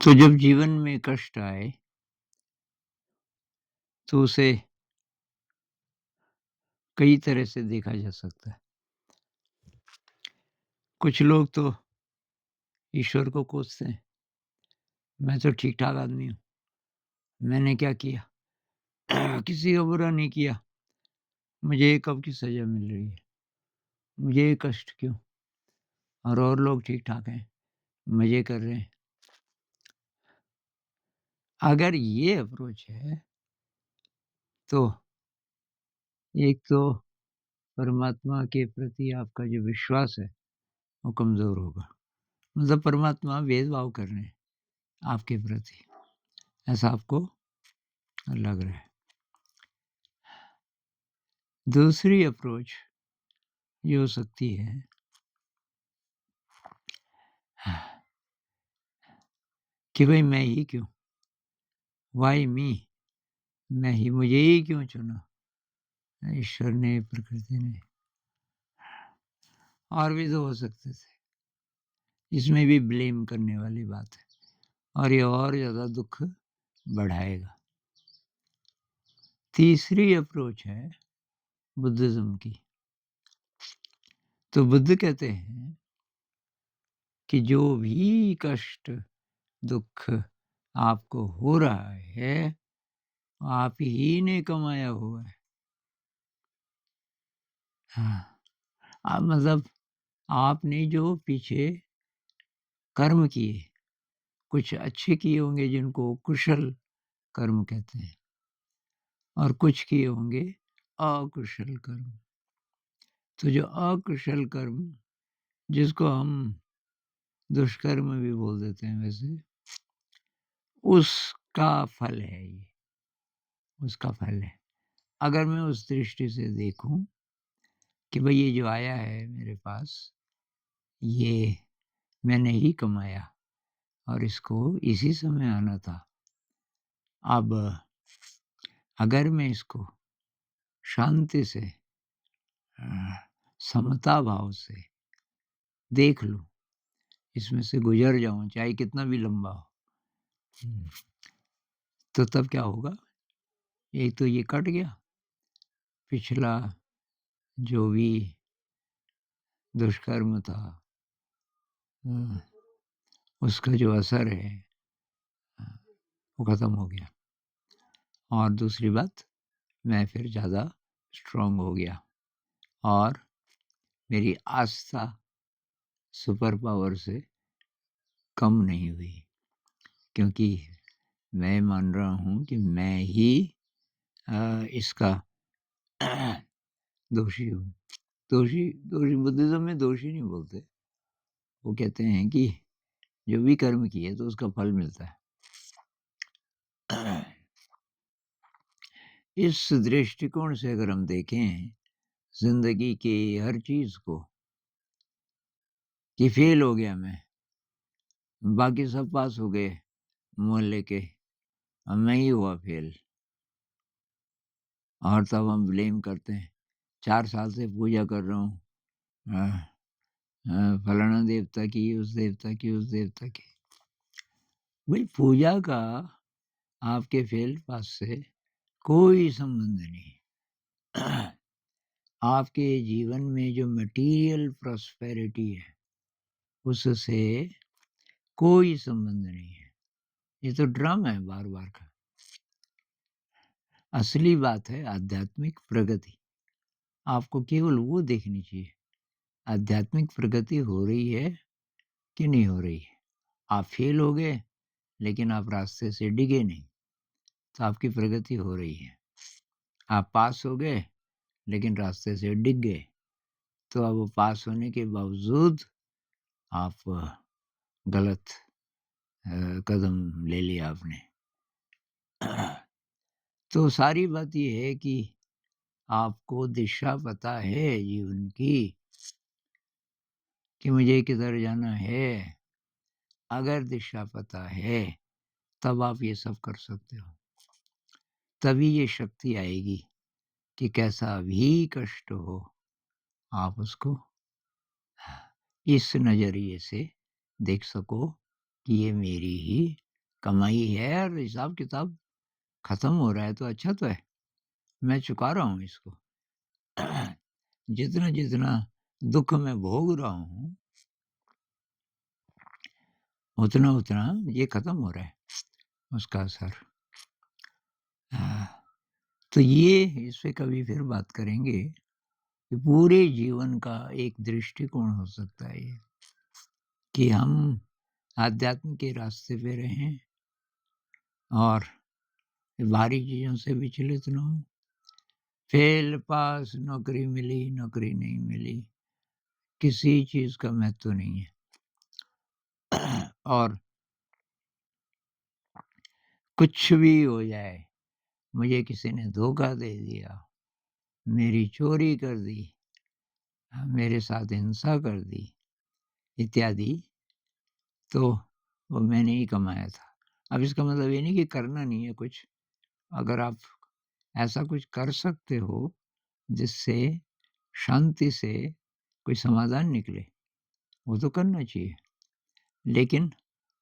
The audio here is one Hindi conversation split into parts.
तो जब जीवन में कष्ट आए, तो उसे कई तरह से देखा जा सकता है। कुछ लोग तो ईश्वर को कोसते हैं, मैं तो ठीक-ठाक आदमी हूँ, मैंने क्या किया? किसी का बुरा नहीं किया, मुझे ये कब की सज़ा मिल रही है? मुझे ये कष्ट क्यों? और लोग ठीक-ठाक हैं, मज़े कर रहे हैं। अगर ये अप्रोच है, तो एक तो परमात्मा के प्रति आपका जो विश्वास है, वो कमज़ोर होगा। मतलब परमात्मा भेदभाव कर रहे हैं आपके प्रति, ऐसा आपको लग रहा है। दूसरी अप्रोच ये हो सकती है कि भई मैं ही क्यों? व्हाई मी? मैं ही मुझे ही क्यों चुना? ईश्वर ने, प्रकृति ने। और भी तो हो सकते थे। इसमें भी ब्लेम करने वाली बात है और ये और ज़्यादा दुःख बढ़ाएगा। तीसरी अप्रोच है बुद्धिज़्म की। तो बुद्ध कहते हैं कि जो भी कष्ट, दुःख आपको हो रहा है, आप ही ने कमाया हुआ है। हाँ, मतलब आपने जो पीछे कर्म किए, कुछ अच्छे किए होंगे जिनको कुशल कर्म कहते हैं और कुछ किए होंगे अकुशल कर्म। तो जो अकुशल कर्म जिसको हम दुष्कर्म भी बोल देते हैं वैसे, उसका फल है ये, उसका फल है। अगर मैं उस दृष्टि से देखूँ कि भई ये जो आया है मेरे पास, ये मैंने ही कमाया और इसको इसी समय आना था। अब अगर मैं इसको शांति से अ, समता भाव से देख लूँ, इसमें से गुज़र जाऊँ, चाहे कितना भी लंबा हो। हुँ। तो तब क्या होगा? एक तो ये कट गया, पिछला जो भी दुष्कर्म था हुँ, उसका जो असर है अ, वो ख़त्म हो गया। और दूसरी बात, मैं फिर ज़्यादा स्ट्रॉन्ग हो गया और मेरी आस्था सुपर पावर से कम नहीं हुई, क्योंकि मैं मान रहा हूँ कि मैं ही इसका दोषी हूँ। दोषी दोषी बुद्धिज़्म में दोषी नहीं बोलते, वो कहते हैं कि जो भी कर्म किए तो उसका फल मिलता है। इस दृष्टिकोण से अगर हम देखें ज़िंदगी की हर चीज़ को कि फ़ेल हो गया मैं, बाकी सब पास हो गए मोहल्ले के, अब मैं ही हुआ फ़ेल। और तब हम ब्लेम करते हैं, 4 साल से पूजा कर रहा हूँ फलाना देवता की, उस देवता की, उस देवता की। भई पूजा का आपके फ़ेल पास से कोई संबंध नहीं। आपके जीवन में जो मटीरियल प्रॉस्पेरिटी है, उससे कोई संबंध नहीं है। ये तो ड्रामा है बार-बार का। असली बात है आध्यात्मिक प्रगति। आपको केवल वो देखनी चाहिए, आध्यात्मिक प्रगति हो रही है कि नहीं हो रही है। आप फ़ेल हो गए, लेकिन आप रास्ते से डिगे नहीं, तो आपकी प्रगति हो रही है। आप पास हो गए, लेकिन रास्ते से डिग गए, तो अब पास होने के बावजूद आप गलत कदम ले लिया आपने। तो सारी बात ये है कि आपको दिशा पता है जीवन की कि मुझे किधर जाना है। अगर दिशा पता है, तब आप ये सब कर सकते हो। तभी ये शक्ति आएगी कि कैसा भी कष्ट हो, आप उसको इस नज़रिए से देख सको कि ये मेरी ही कमाई है और हिसाब-किताब खत्म हो रहा है तो अच्छा तो है। मैं चुका रहा हूँ इसको। जितना-जितना दुःख मैं भोग रहा हूँ, उतना-उतना ये खत्म हो रहा है, उसका असर। हाँ, तो ये इस पे कभी फिर बात करेंगे कि पूरे जीवन का एक दृष्टिकोण हो सकता है ये, कि हम आध्यात्म के रास्ते पे रहें और बाहरी चीज़ों से विचलित ना हों। फेल, पास, नौकरी मिली, नौकरी नहीं मिली, किसी चीज़ का महत्व नहीं है। और कुछ भी हो जाए, मुझे किसी ने धोखा दे दिया, मेरी चोरी कर दी, मेरे साथ हिंसा कर दी, इत्यादि, तो वो मैंने ही कमाया था। अब इसका मतलब ये नहीं कि करना नहीं है कुछ। अगर आप ऐसा कुछ कर सकते हो, जिससे शांति से कोई समाधान निकले, वो तो करना चाहिए। लेकिन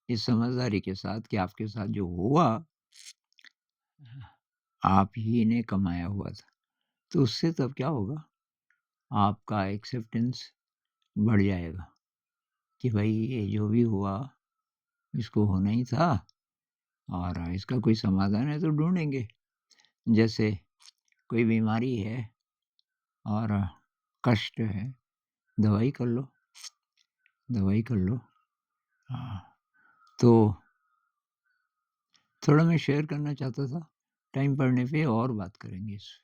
इस समझदारी के साथ कि आपके साथ जो हुआ, आप ही ने कमाया हुआ था। तो उससे तब क्या होगा, आपका एक्सेप्टेंस बढ़ जाएगा कि भई ये जो भी हुआ, इसको होना ही था और इसका कोई समाधान है तो ढूँढेंगे। जैसे कोई बीमारी है और कष्ट है, दवाई कर लो, दवाई कर लो। हाँ, तो थोड़ा मैं शेयर करना चाहता था, टाइम पड़ने पे और बात करेंगे इस